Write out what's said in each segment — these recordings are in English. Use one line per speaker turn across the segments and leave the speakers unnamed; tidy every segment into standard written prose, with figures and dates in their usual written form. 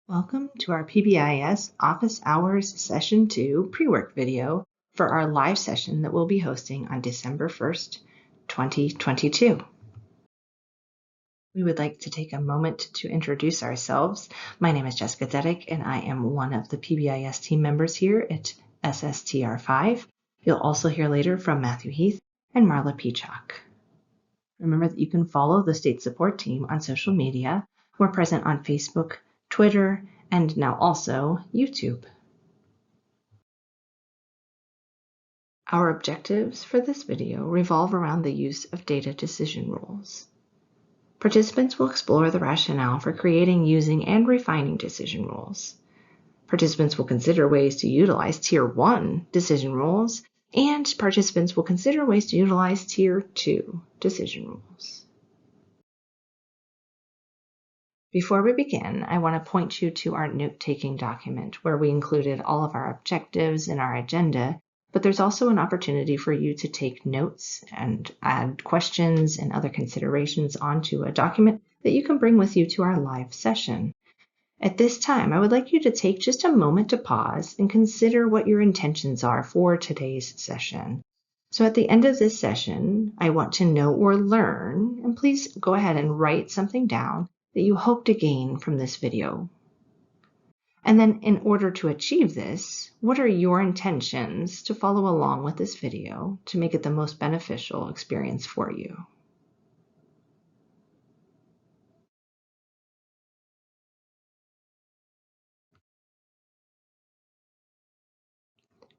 Welcome to our PBIS Office Hours Session 2 pre-work video for our live session that we'll be hosting on December 1st, 2022. We would like to take a moment to introduce ourselves. My name is Jessica Dedek, and I am one of the PBIS team members here at SSTR5. You'll also hear later from Matthew Heath and Marla Peacock. Remember that you can follow the state support team on social media. We're present on Facebook, Twitter, and now also YouTube. Our objectives for this video revolve around the use of data decision rules. Participants will explore the rationale for creating, using, and refining decision rules. Participants will consider ways to utilize Tier 1 decision rules, and participants will consider ways to utilize Tier 2 decision rules. Before we begin, I want to point you to our note-taking document where we included all of our objectives and our agenda, but there's also an opportunity for you to take notes and add questions and other considerations onto a document that you can bring with you to our live session. At this time, I would like you to take just a moment to pause and consider what your intentions are for today's session. So at the end of this session, I want to know or learn, and please go ahead and write something down that you hope to gain from this video. And then in order to achieve this, what are your intentions to follow along with this video to make it the most beneficial experience for you?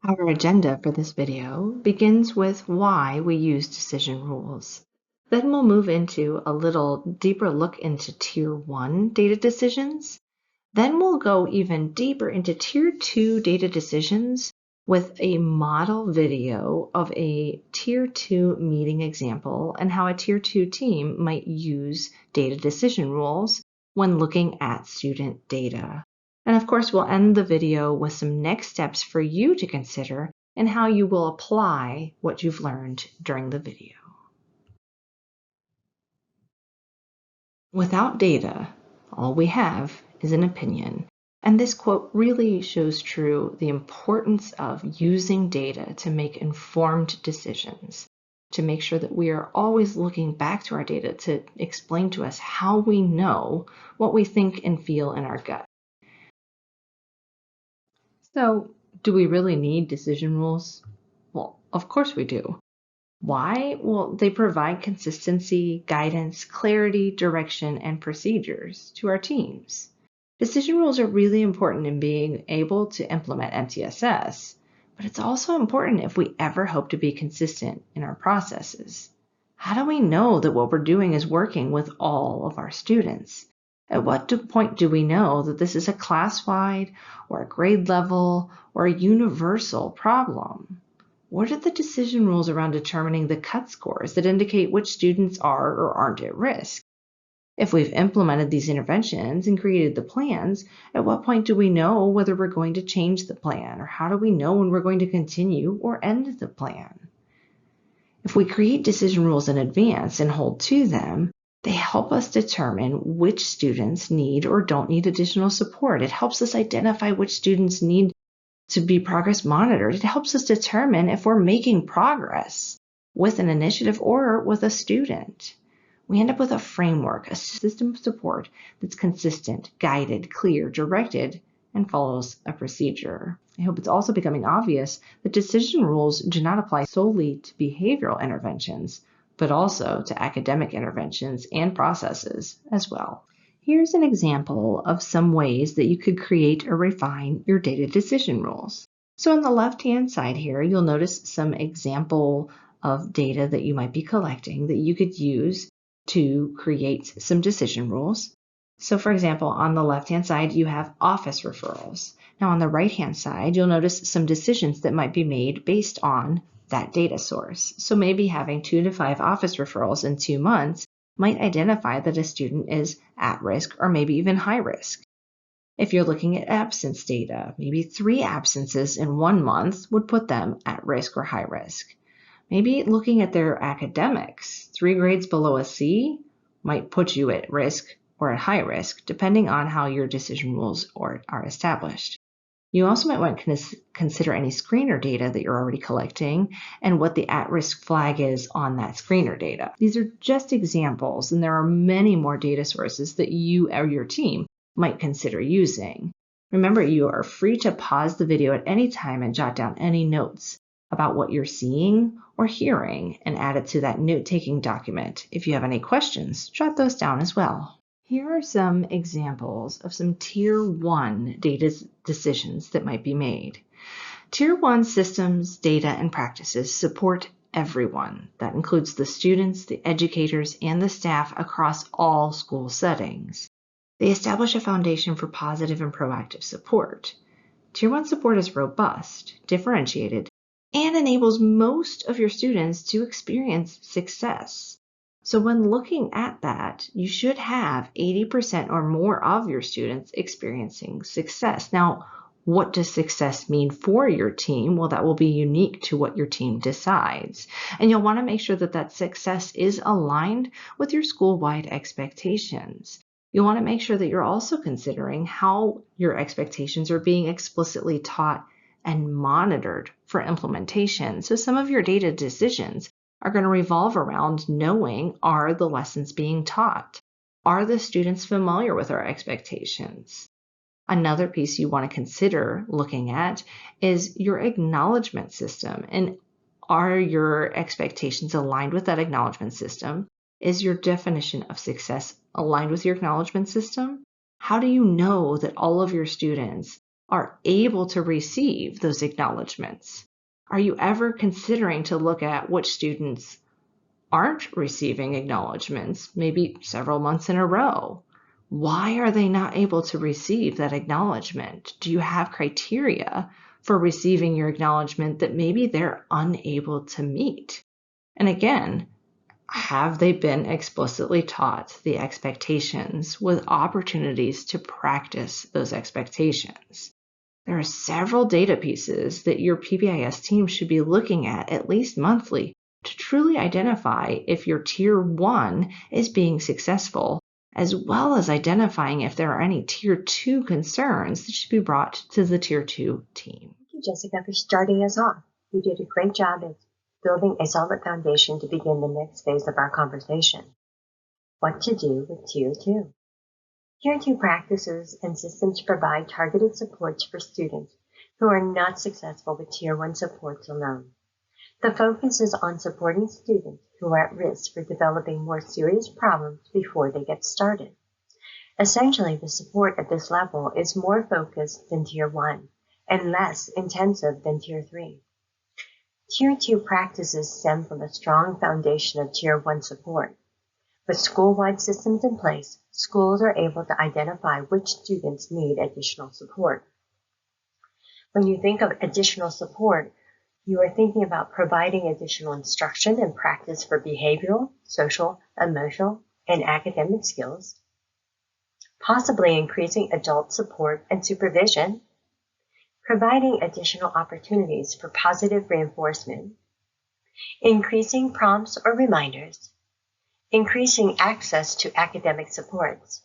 Our agenda for this video begins with why we use decision rules. Then we'll move into a little deeper look into Tier 1 data decisions. Then we'll go even deeper into Tier 2 data decisions with a model video of a Tier 2 meeting example and how a Tier 2 team might use data decision rules when looking at student data. And of course, we'll end the video with some next steps for you to consider and how you will apply what you've learned during the video. Without data, all we have is an opinion. And this quote really shows true the importance of using data to make informed decisions, to make sure that we are always looking back to our data to explain to us how we know what we think and feel in our gut. So, do we really need decision rules? Well, of course we do. Why? Well, they provide consistency, guidance, clarity, direction, and procedures to our teams. Decision rules are really important in being able to implement MTSS, but it's also important if we ever hope to be consistent in our processes. How do we know that what we're doing is working with all of our students? At what point do we know that this is a class-wide or a grade level or a universal problem? What are the decision rules around determining the cut scores that indicate which students are or aren't at risk? If we've implemented these interventions and created the plans, at what point do we know whether we're going to change the plan, or how do we know when we're going to continue or end the plan? If we create decision rules in advance and hold to them, they help us determine which students need or don't need additional support. It helps us identify which students need to be progress monitored. It helps us determine if we're making progress with an initiative or with a student. We end up with a framework, a system of support that's consistent, guided, clear, directed, and follows a procedure. I hope it's also becoming obvious that decision rules do not apply solely to behavioral interventions, but also to academic interventions and processes as well. Here's an example of some ways that you could create or refine your data decision rules. So on the left-hand side here, you'll notice some example of data that you might be collecting that you could use to create some decision rules. So for example, on the left-hand side, you have office referrals. Now on the right-hand side, you'll notice some decisions that might be made based on that data source. So maybe having 2 to 5 office referrals in 2 months might identify that a student is at risk or maybe even high risk. If you're looking at absence data, maybe 3 absences in 1 month would put them at risk or high risk. Maybe looking at their academics, 3 grades below a C might put you at risk or at high risk, depending on how your decision rules are established. You also might want to consider any screener data that you're already collecting and what the at-risk flag is on that screener data. These are just examples, and there are many more data sources that you or your team might consider using. Remember, you are free to pause the video at any time and jot down any notes about what you're seeing or hearing and add it to that note-taking document. If you have any questions, jot those down as well. Here are some examples of some Tier 1 data decisions that might be made. Tier 1 systems, data, and practices support everyone. That includes the students, the educators, and the staff across all school settings. They establish a foundation for positive and proactive support. Tier 1 support is robust, differentiated, and enables most of your students to experience success. So when looking at that, you should have 80% or more of your students experiencing success. Now, what does success mean for your team? Well, that will be unique to what your team decides. And you'll want to make sure that that success is aligned with your school-wide expectations. You'll want to make sure that you're also considering how your expectations are being explicitly taught and monitored for implementation. So some of your data decisions are going to revolve around knowing, are the lessons being taught? Are the students familiar with our expectations? Another piece you want to consider looking at is your acknowledgement system. And are your expectations aligned with that acknowledgement system? Is your definition of success aligned with your acknowledgement system? How do you know that all of your students are able to receive those acknowledgements? Are you ever considering to look at which students aren't receiving acknowledgements, maybe several months in a row? Why are they not able to receive that acknowledgement? Do you have criteria for receiving your acknowledgement that maybe they're unable to meet? And again, have they been explicitly taught the expectations with opportunities to practice those expectations? There are several data pieces that your PBIS team should be looking at least monthly to truly identify if your Tier 1 is being successful, as well as identifying if there are any Tier 2 concerns that should be brought to the Tier 2 team.
Thank you, Jessica, for starting us off. You did a great job at building a solid foundation to begin the next phase of our conversation. What to do with Tier 2. Tier 2 practices and systems provide targeted supports for students who are not successful with Tier 1 supports alone. The focus is on supporting students who are at risk for developing more serious problems before they get started. Essentially, the support at this level is more focused than Tier 1 and less intensive than Tier 3. Tier 2 practices stem from a strong foundation of Tier 1 support. With school-wide systems in place, schools are able to identify which students need additional support. When you think of additional support, you are thinking about providing additional instruction and practice for behavioral, social, emotional, and academic skills, possibly increasing adult support and supervision, providing additional opportunities for positive reinforcement, increasing prompts or reminders, increasing access to academic supports,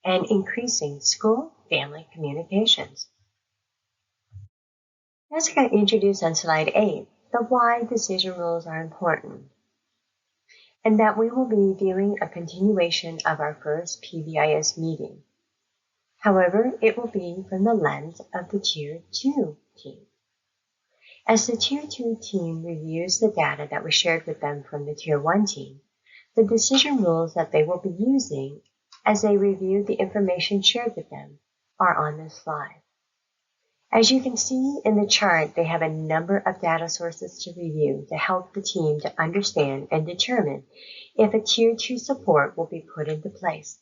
and increasing school-family communications. Jessica introduced on slide 8 the why decision rules are important, and that we will be viewing a continuation of our first PBIS meeting. However, it will be from the lens of the Tier 2 team. As the Tier 2 team reviews the data that was shared with them from the Tier 1 team, the decision rules that they will be using as they review the information shared with them are on this slide. As you can see in the chart, they have a number of data sources to review to help the team to understand and determine if a Tier 2 support will be put into place.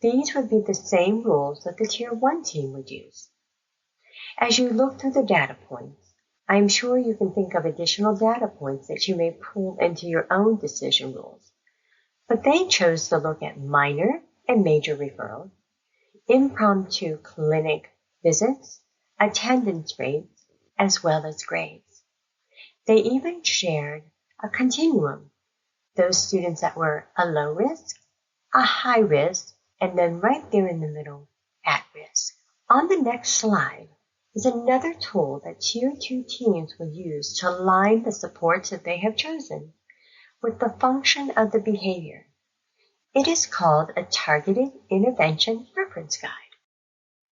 These would be the same rules that the Tier 1 team would use. As you look through the data points, I am sure you can think of additional data points that you may pull into your own decision rules. But they chose to look at minor and major referrals, impromptu clinic visits, attendance rates, as well as grades. They even shared a continuum, those students that were a low risk, a high risk, and then right there in the middle, at risk. On the next slide is another tool that Tier 2 teams will use to align the supports that they have chosen with the function of the behavior. It is called a Targeted Intervention Reference Guide.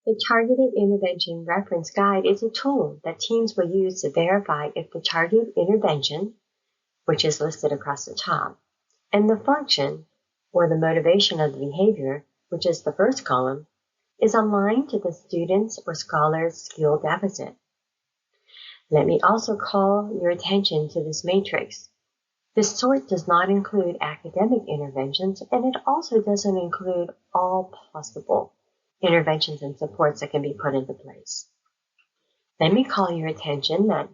The Targeted Intervention Reference Guide is a tool that teams will use to verify if the target intervention, which is listed across the top, and the function, or the motivation of the behavior, which is the first column, is aligned to the student's or scholar's skill deficit. Let me also call your attention to this matrix. This sort does not include academic interventions, and it also doesn't include all possible interventions and supports that can be put into place. Let me call your attention that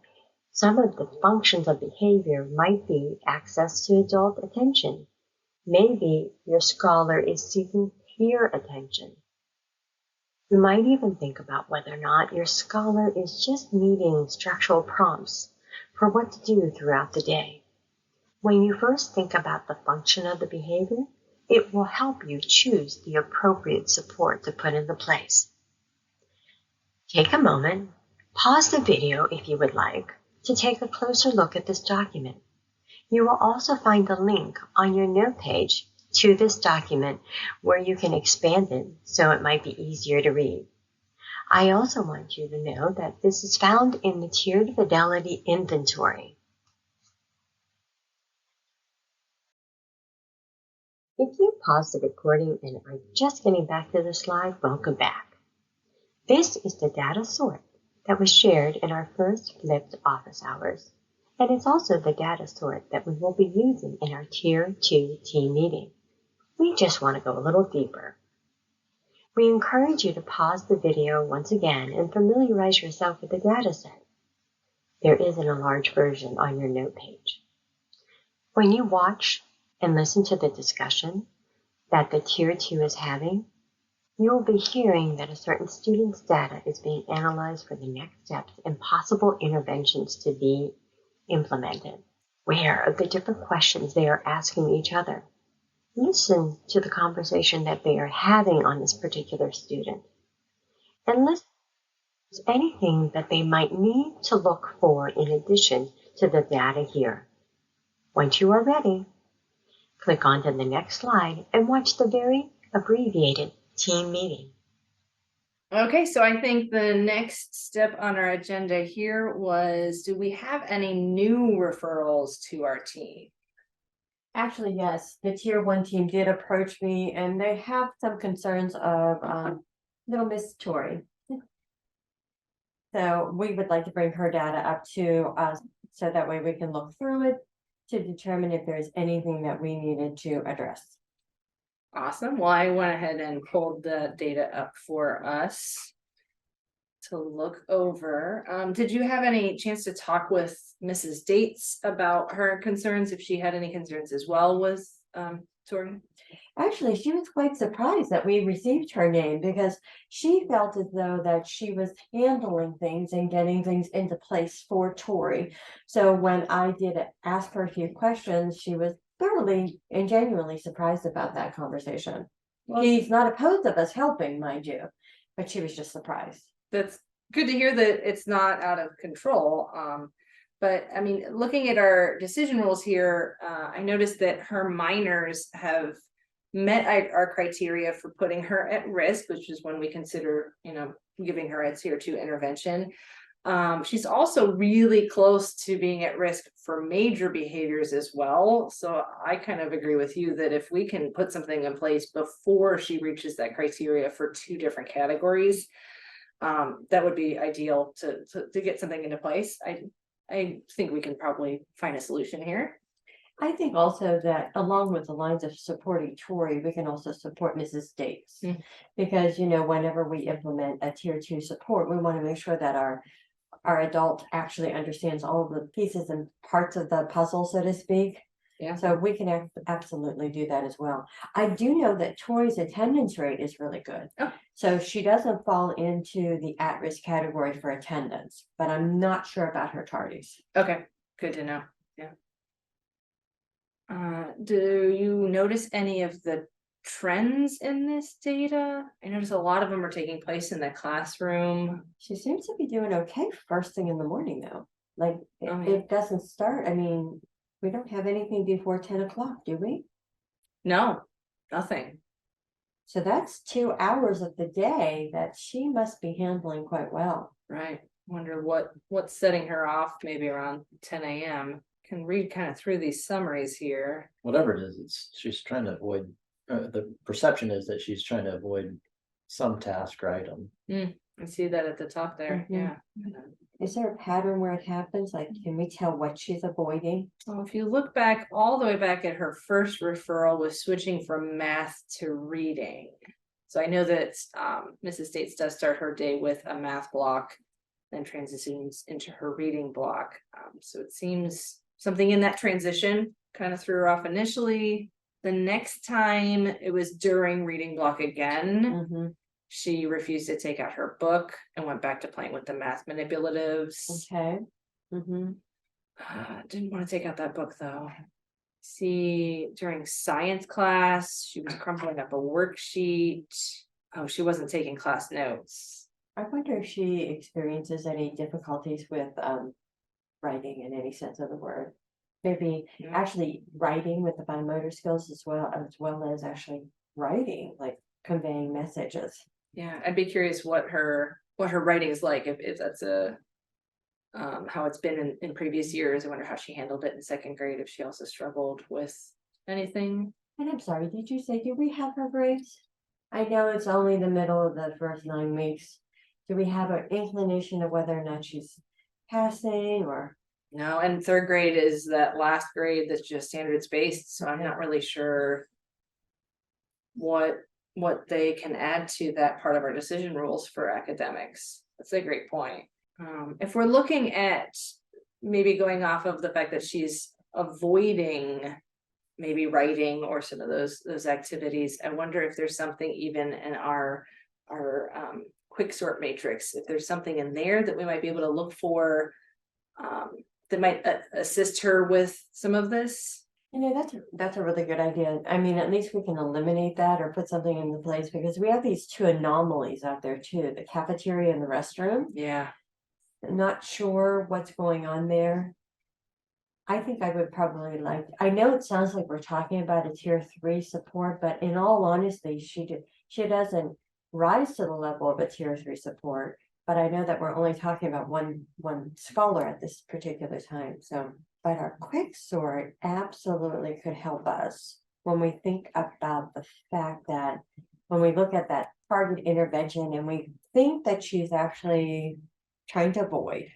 some of the functions of behavior might be access to adult attention. Maybe your scholar is seeking peer attention. You might even think about whether or not your scholar is just needing structural prompts for what to do throughout the day. When you first think about the function of the behavior, it will help you choose the appropriate support to put into place. Take a moment, pause the video if you would like, to take a closer look at this document. You will also find a link on your note page to this document where you can expand it so it might be easier to read. I also want you to know that this is found in the Tiered Fidelity Inventory. If you pause the recording and are just getting back to the slide, welcome back. This is the data sort that was shared in our first flipped office hours, and it's also the data sort that we will be using in our Tier 2 team meeting. We just want to go a little deeper. We encourage you to pause the video once again and familiarize yourself with the data set. There is an enlarged version on your note page. When you watch and listen to the discussion that the Tier 2 is having, you'll be hearing that a certain student's data is being analyzed for the next steps and possible interventions to be implemented. Aware of the different questions they are asking each other. Listen to the conversation that they are having on this particular student. And listen to anything that they might need to look for in addition to the data here. Once you are ready, click on to the next slide and watch the very abbreviated team meeting.
Okay, so I think the next step on our agenda here was, do we have any new referrals to our team?
Actually, yes, the Tier 1 team did approach me and they have some concerns of little Miss Tori. So we would like to bring her data up to us so that way we can look through it to determine if there's anything that we needed to address.
Awesome. Well, I went ahead and pulled the data up for us to look over. Did you have any chance to talk with Mrs. Dates about her concerns, if she had any concerns as well with Tori?
Actually, she was quite surprised that we received her name because she felt as though that she was handling things and getting things into place for Tori. So when I did ask her a few questions, she was thoroughly and genuinely surprised about that conversation. Well, she's not opposed of us helping, mind you, but she was just surprised.
That's good to hear that it's not out of control. But I mean, looking at our decision rules here, I noticed that her minors have met our criteria for putting her at risk, which is when we consider, giving her a Tier 2 intervention. She's also really close to being at risk for major behaviors as well. So I kind of agree with you that if we can put something in place before she reaches that criteria for 2 different categories, that would be ideal to get something into place. I think we can probably find a solution here.
I think also that along with the lines of supporting Tori, we can also support Mrs. Dates. Because, whenever we implement a Tier 2 support, we want to make sure that our adult actually understands all of the pieces and parts of the puzzle, so to speak.
Yeah.
So we can absolutely do that as well. I do know that Tori's attendance rate is really good.
Oh.
So she doesn't fall into the at-risk category for attendance, but I'm not sure about her tardies.
Okay, good to know. Yeah. Do you notice any of the trends in this data? I notice a lot of them are taking place in the classroom.
She seems to be doing okay first thing in the morning though. Like
Oh, yeah.
it doesn't start. I mean, we don't have anything before 10 o'clock, do we?
No, nothing.
So that's 2 hours of the day that she must be handling quite well.
Right. Wonder what's setting her off maybe around 10 a.m. Can read kind of through these summaries here.
Whatever it is, she's trying to avoid, the perception is that she's trying to avoid some task or item.
I see that at the top there. Yeah.
Is there a pattern where it happens? Like, can we tell what she's avoiding?
Well, if you look back all the way back at her first referral was switching from math to reading. So I know that Mrs. States does start her day with a math block, then transitions into her reading block. So it seems something in that transition kind of threw her off initially. The next time it was during reading block again. She refused to take out her book and went back to playing with the math manipulatives.
Okay.
Didn't want to take out that book though. See, during science class, she was crumpling up a worksheet. Oh, she wasn't taking class notes.
I wonder if she experiences any difficulties with writing in any sense of the word. Maybe actually writing with the fine motor skills as well as actually writing, like conveying messages.
Yeah, I'd be curious what her writing is like, if that's a how it's been in previous years. I wonder how she handled it in second grade, if she also struggled with anything.
And I'm sorry, did you say, do we have her grades? I know it's only the middle of the first 9 weeks. Do we have an inclination of whether or not she's passing or?
No, and third grade is that last grade that's just standards based, so I'm not really sure what they can add to that part of our decision rules for academics. That's a great point. If we're looking at maybe going off of the fact that she's avoiding maybe writing or some of those activities, I wonder if there's something even in our quick sort matrix, if there's something in there that we might be able to look for that might assist her with some of this.
You know, that's a really good idea. I mean, at least we can eliminate that or put something into place, because we have these two anomalies out there too, the cafeteria and the restroom.
Yeah.
I'm not sure what's going on there. I think I would probably I know it sounds like we're talking about a tier 3 support, but in all honesty, she doesn't rise to the level of a tier 3 support. But I know that we're only talking about one scholar at this particular time. So, but our quick sort absolutely could help us when we think about the fact that when we look at that target intervention and we think that she's actually trying to avoid.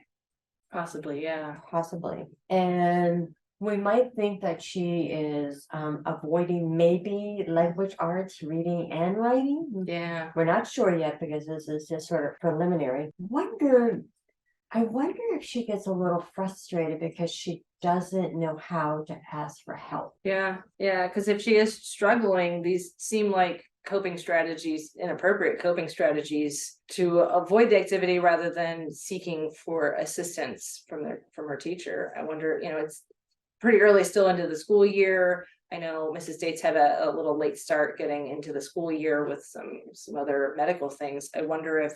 Possibly, yeah.
Possibly. And we might think that she is avoiding maybe language arts, reading and writing.
Yeah.
We're not sure yet because this is just sort of preliminary. I wonder if she gets a little frustrated because she doesn't know how to ask for help.
Yeah, because if she is struggling, these seem like coping strategies, inappropriate coping strategies to avoid the activity rather than seeking for assistance from her teacher. I wonder, it's pretty early still into the school year. I know Mrs. Dates had a little late start getting into the school year with some other medical things. I wonder if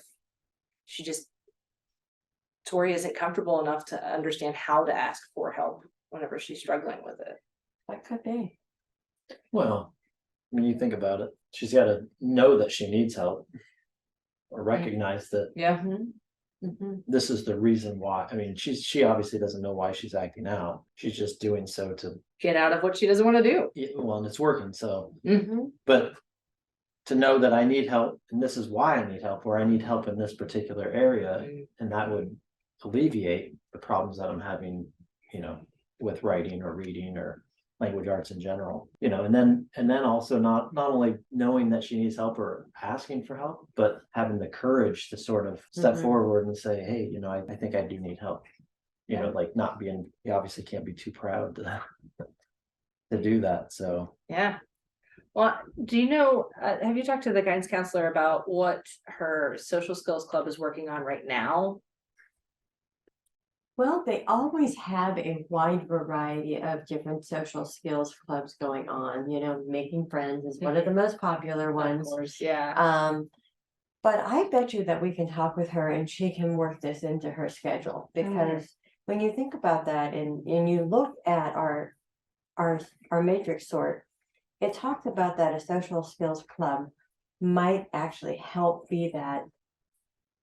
Tori isn't comfortable enough to understand how to ask for help whenever she's struggling with it.
That could be.
Well, when you think about it, she's got to know that she needs help or recognize that this is the reason why. I mean, she obviously doesn't know why she's acting out. She's just doing so to
get out of what she doesn't want to do.
Well, and it's working. So, but to know that I need help and this is why I need help, or I need help in this particular area, and that would alleviate the problems that I'm having, with writing or reading or language arts in general, and then also not only knowing that she needs help or asking for help, but having the courage to sort of step forward and say, hey, I think I do need help, like not being, you obviously can't be too proud to do that. So
yeah. Well, do you know, have you talked to the guidance counselor about what her social skills club is working on right now?
Well, they always have a wide variety of different social skills clubs going on. You know, making friends is one of the most popular
Of
ones.
course, yeah.
But I bet you that we can talk with her and she can work this into her schedule, because when you think about that and you look at our matrix sort, it talks about that a social skills club might actually help be that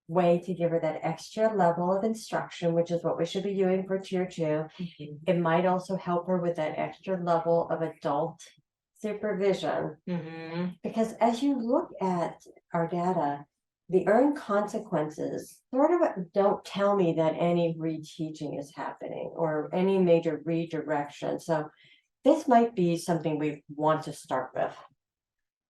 way to give her that extra level of instruction, which is what we should be doing for tier 2. It might also help her with that extra level of adult supervision, because as you look at our data, the earned consequences sort of don't tell me that any reteaching is happening or any major redirection. So this might be something we want to start with.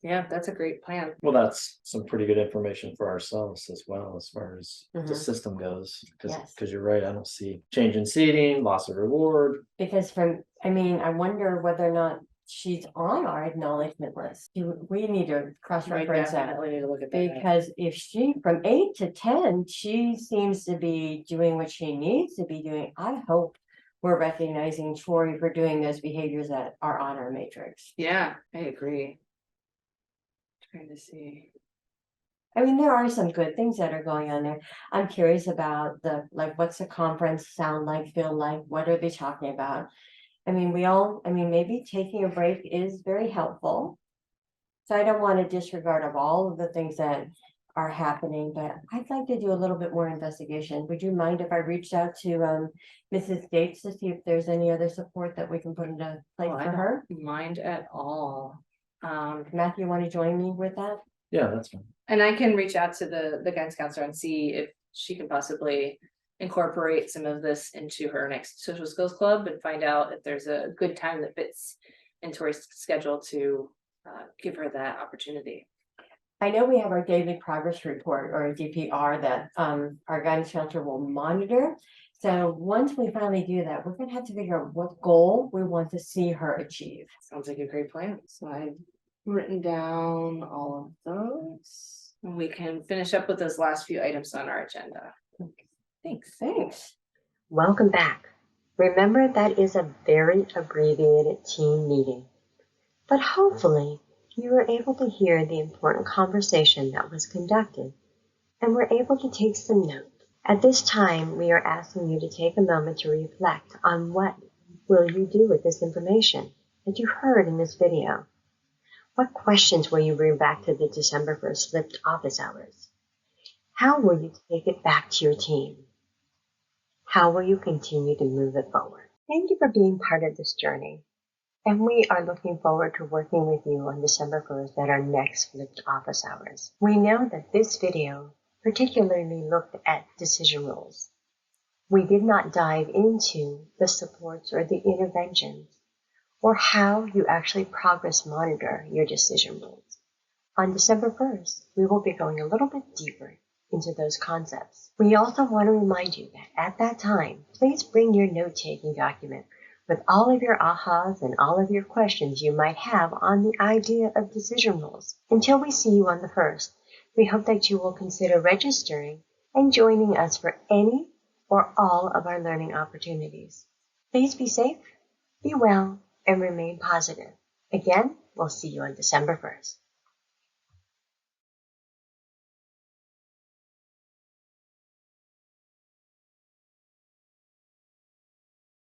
Yeah, that's a great plan.
Well, that's some pretty good information for ourselves as well, as far as the system goes.
Yes.
Because you're right, I don't see change in seating, loss of reward.
Because I wonder whether or not she's on our acknowledgement list. We need to cross-reference that.
Definitely need to look at that.
Because if she, from 8 to 10, she seems to be doing what she needs to be doing, I hope we're recognizing Tori for doing those behaviors that are on our matrix.
Yeah, I agree. Trying to see.
I mean, there are some good things that are going on there. I'm curious about what's the conference sound like, feel like? What are they talking about? Maybe taking a break is very helpful. So I don't want to disregard of all of the things that are happening, but I'd like to do a little bit more investigation. Would you mind if I reached out to Mrs. Gates to see if there's any other support that we can put into place for her?
I don't mind at all.
Matthew, want to join me with that?
Yeah, that's fine.
And I can reach out to the guidance counselor and see if she can possibly incorporate some of this into her next social skills club and find out if there's a good time that fits into her schedule to give her that opportunity.
I know we have our daily progress report, or a DPR, that our guidance counselor will monitor. So once we finally do that, we're going to have to figure out what goal we want to see her achieve.
Sounds like a great plan. So I've written down all of those. And we can finish up with those last few items on our agenda.
Thanks.
Welcome back. Remember, that is a very abbreviated team meeting, but hopefully you were able to hear the important conversation that was conducted and were able to take some notes. At this time, we are asking you to take a moment to reflect on what will you do with this information that you heard in this video. What questions will you bring back to the December 1st flipped office hours? How will you take it back to your team? How will you continue to move it forward? Thank you for being part of this journey. And we are looking forward to working with you on December 1st at our next flipped office hours. We know that this video particularly looked at decision rules. We did not dive into the supports or the interventions or how you actually progress monitor your decision rules. On December 1st, we will be going a little bit deeper into those concepts. We also want to remind you that at that time, please bring your note-taking document with all of your ahas and all of your questions you might have on the idea of decision rules. Until we see you on the 1st, we hope that you will consider registering and joining us for any or all of our learning opportunities. Please be safe, be well, and remain positive. Again, we'll see you on December 1st.